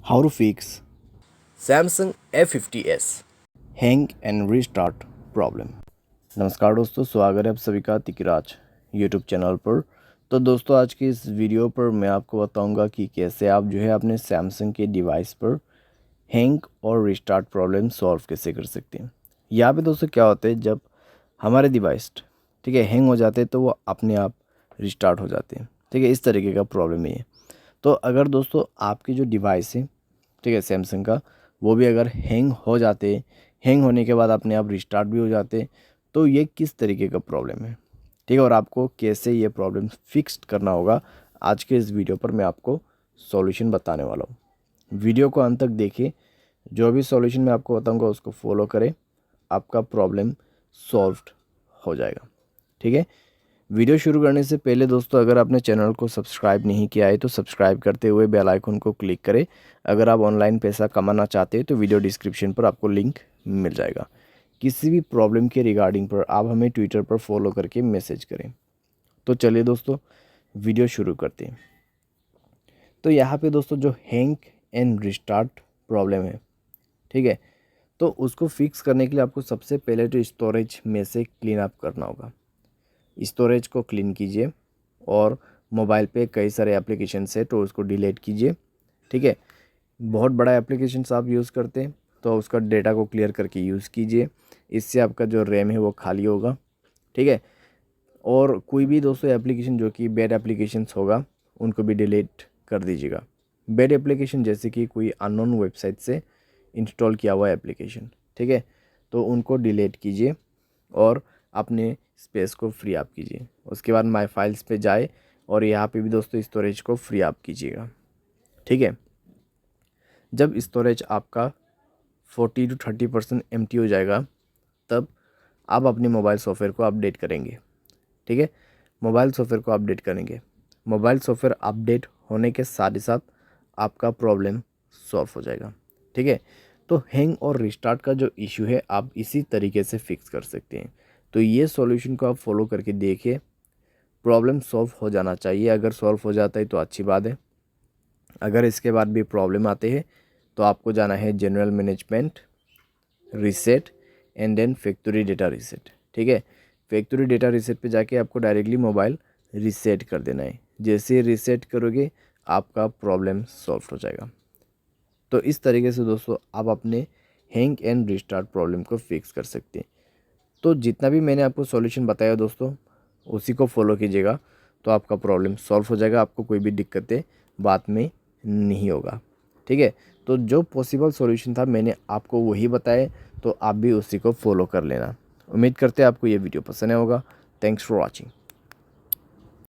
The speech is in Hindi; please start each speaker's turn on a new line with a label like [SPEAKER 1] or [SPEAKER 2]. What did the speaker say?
[SPEAKER 1] How to fix
[SPEAKER 2] Samsung A50s।
[SPEAKER 1] Hang and restart problem. नमस्कार दोस्तों, स्वागत है आप सभी का तिकराज यूट्यूब चैनल पर। तो दोस्तों, आज की इस वीडियो पर मैं आपको बताऊंगा कि कैसे आप जो है अपने सैमसंग के डिवाइस पर हैंग और रीस्टार्ट प्रॉब्लम सॉल्व कैसे कर सकते हैं। यहाँ पे दोस्तों क्या होता है, जब हमारे डिवाइस ठीक है हैंग हो जाते हैं तो वो अपने आप रिस्टार्ट हो जाते हैं। ठीक है, इस तरीके का प्रॉब्लम है ये। तो अगर दोस्तों आपकी जो डिवाइस है, ठीक है, सैमसंग का, वो भी अगर हैंग हो जाते, हैंग होने के बाद अपने आप रिस्टार्ट भी हो जाते, तो ये किस तरीके का प्रॉब्लम है, ठीक है, और आपको कैसे ये प्रॉब्लम फिक्स करना होगा, आज के इस वीडियो पर मैं आपको सॉल्यूशन बताने वाला हूँ। वीडियो को अंत तक देखिए, जो भी सॉल्यूशन मैं आपको बताऊँगा उसको फॉलो करें, आपका प्रॉब्लम सॉल्व हो जाएगा। ठीक है, वीडियो शुरू करने से पहले दोस्तों, अगर आपने चैनल को सब्सक्राइब नहीं किया है तो सब्सक्राइब करते हुए बेल आइकन को क्लिक करें। अगर आप ऑनलाइन पैसा कमाना चाहते हैं तो वीडियो डिस्क्रिप्शन पर आपको लिंक मिल जाएगा। किसी भी प्रॉब्लम के रिगार्डिंग पर आप हमें ट्विटर पर फॉलो करके मैसेज करें। तो चलिए दोस्तों, वीडियो शुरू करते हैं। तो यहाँ पे दोस्तों जो हैंग एंड रिस्टार्ट प्रॉब्लम है, ठीक है, तो उसको फिक्स करने के लिए आपको सबसे पहले तो स्टोरेज में से क्लीन अप करना होगा। स्टोरेज को क्लीन कीजिए और मोबाइल पे कई सारे एप्लीकेशंस है तो उसको डिलीट कीजिए। ठीक है, बहुत बड़ा एप्लीकेशंस आप यूज़ करते हैं तो उसका डेटा को क्लियर करके यूज़ कीजिए। इससे आपका जो रैम है वो खाली होगा। ठीक है, और कोई भी दोस्तों एप्लीकेशन जो कि बैड एप्लीकेशंस होगा उनको भी डिलीट कर दीजिएगा। बैड एप्लीकेशन जैसे कि कोई अननोन वेबसाइट से इंस्टॉल किया हुआ एप्लीकेशन, ठीक है, तो उनको डिलीट कीजिए और अपने स्पेस को फ्री अप कीजिए। उसके बाद माय फाइल्स पे जाए और यहाँ पे भी दोस्तों स्टोरेज को फ्री अप कीजिएगा। ठीक है, जब स्टोरेज आपका 40 to 30% एम्प्टी हो जाएगा, तब आप अपने मोबाइल सॉफ्टवेयर को अपडेट करेंगे। ठीक है, मोबाइल सॉफ्टवेयर को अपडेट करेंगे। मोबाइल सॉफ्टवेयर अपडेट होने के साथ ही साथ आपका प्रॉब्लम सॉल्व हो जाएगा। ठीक है, तो हैंग और रिस्टार्ट का जो इशू है आप इसी तरीके से फिक्स कर सकते हैं। तो ये सॉल्यूशन को आप फॉलो करके देखिए, प्रॉब्लम सॉल्व हो जाना चाहिए। अगर सॉल्व हो जाता है तो अच्छी बात है। अगर इसके बाद भी प्रॉब्लम आते हैं तो आपको जाना है general management, reset and then factory data reset. ठीक है, फैक्ट्री डेटा रीसेट पे जाके आपको डायरेक्टली मोबाइल रीसेट कर देना है। जैसे ही रीसेट करोगे आपका प्रॉब्लम सॉल्व हो जाएगा। तो इस तरीके से दोस्तों आप अपने हैंग एंड रिस्टार्ट प्रॉब्लम को फिक्स कर सकते हैं। तो जितना भी मैंने आपको सॉल्यूशन बताया दोस्तों, उसी को फॉलो कीजिएगा तो आपका प्रॉब्लम सॉल्व हो जाएगा। आपको कोई भी दिक्कतें बाद में नहीं होगा। ठीक है, तो जो पॉसिबल सॉल्यूशन था मैंने आपको वही बताया, तो आप भी उसी को फॉलो कर लेना। उम्मीद करते हैं आपको ये वीडियो पसंद आया होगा। Thanks for watching.